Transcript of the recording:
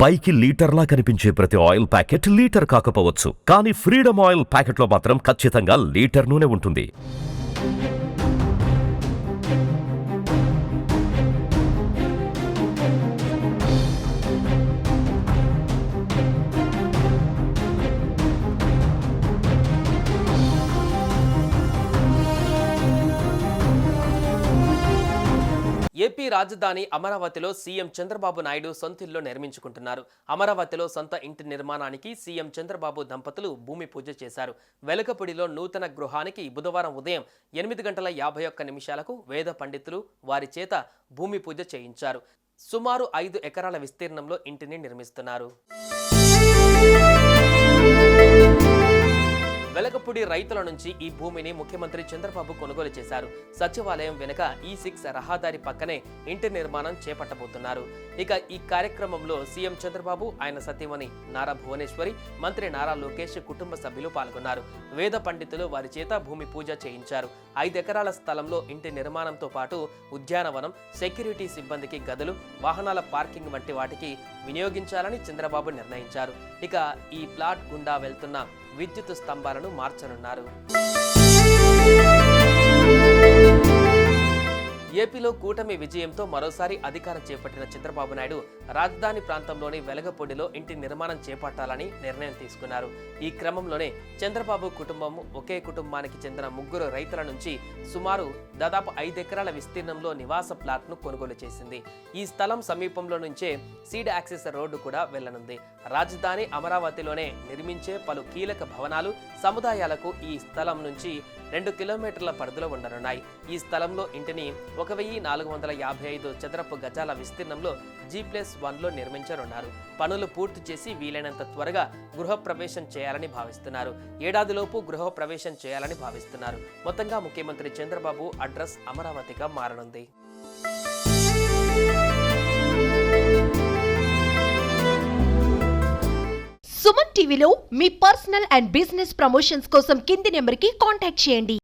పైకి లీటర్లా కనిపించే ప్రతి ఆయిల్ ప్యాకెట్ లీటర్ కాకపోవచ్చు, కానీ ఫ్రీడమ్ ఆయిల్ ప్యాకెట్లో మాత్రం ఖచ్చితంగా లీటర్ నూనె ఉంటుంది. ఏపీ రాజధాని అమరావతిలో సీఎం చంద్రబాబు నాయుడు సొంత ఇల్లు నిర్మించుకుంటున్నారు. అమరావతిలో సొంత ఇంటి నిర్మాణానికి సీఎం చంద్రబాబు దంపతులు భూమి పూజ చేశారు. వెలగపూడిలో నూతన గృహానికి బుధవారం ఉదయం 8:51 వేద పండితులు వారి చేత భూమి పూజ చేయించారు. సుమారు 5 ఎకరాల విస్తీర్ణంలో ఇంటిని నిర్మిస్తున్నారు. వెలగపూడి రైతుల నుంచి ఈ భూమిని ముఖ్యమంత్రి చంద్రబాబు కొనుగోలు చేశారు. సచివాలయం వెనుక E6 రహదారి పక్కనే ఇంటి నిర్మాణం చేపట్టబోతున్నారు. ఇక ఈ కార్యక్రమంలో సీఎం చంద్రబాబు, ఆయన సతీమణి నారా భువనేశ్వరి, మంత్రి నారా లోకేష్ కుటుంబ సభ్యులు పాల్గొన్నారు. వేద పండితులు వారి చేత భూమి పూజ చేయించారు. 5 ఎకరాల స్థలంలో ఇంటి నిర్మాణంతో పాటు ఉద్యానవనం, సెక్యూరిటీ సిబ్బందికి గదులు, వాహనాల పార్కింగ్ వంటి వాటికి వినియోగించాలని చంద్రబాబు నిర్ణయించారు. ఇక ఈ ప్లాట్ గుండా వెళ్తున్న విద్యుత్ స్తంభాలను మార్చనున్నారు. ఏపీలో కూటమి విజయంతో మరోసారి అధికారం చేపట్టిన చంద్రబాబు నాయుడు రాజధాని ప్రాంతంలోని వెలగపూడిలో ఇంటి నిర్మాణం చేపట్టాలని నిర్ణయం తీసుకున్నారు. ఈ క్రమంలోనే చంద్రబాబు కుటుంబం ఒకే కుటుంబానికి చెందిన 3 రైతుల నుంచి సుమారు దాదాపు 5 ఎకరాల విస్తీర్ణంలో నివాస ప్లాట్ను కొనుగోలు చేసింది. ఈ స్థలం సమీపంలో నుంచే సీడ్ యాక్సెస్ రోడ్డు కూడా వెళ్లనుంది. రాజధాని అమరావతిలోనే నిర్మించే పలు కీలక భవనాలు, సముదాయాలకు ఈ స్థలం నుంచి 2 కిలోమీటర్ల పరిధిలో ఉండనున్నాయి. ఈ స్థలంలో ఇంటిని 1455 చదరపు గజాల విస్తీర్ణంలో G+1లో నిర్మించనున్నారు. పనులు పూర్తి చేసి వీలైనంత త్వరగా గృహప్రవేశం చేయాలని భావిస్తున్నారు. ఏడాదిలోపు గృహప్రవేశం చేయాలని భావిస్తున్నారు. మొత్తంగా ముఖ్యమంత్రి చంద్రబాబు అడ్రస్ అమరావతిగా మారనుంది. సుమన్ టీవీలో మీ పర్సనల్ అండ్ బిజినెస్ ప్రమోషన్స్ కోసం కింది నెంబర్కి కాంటాక్ట్ చేయండి.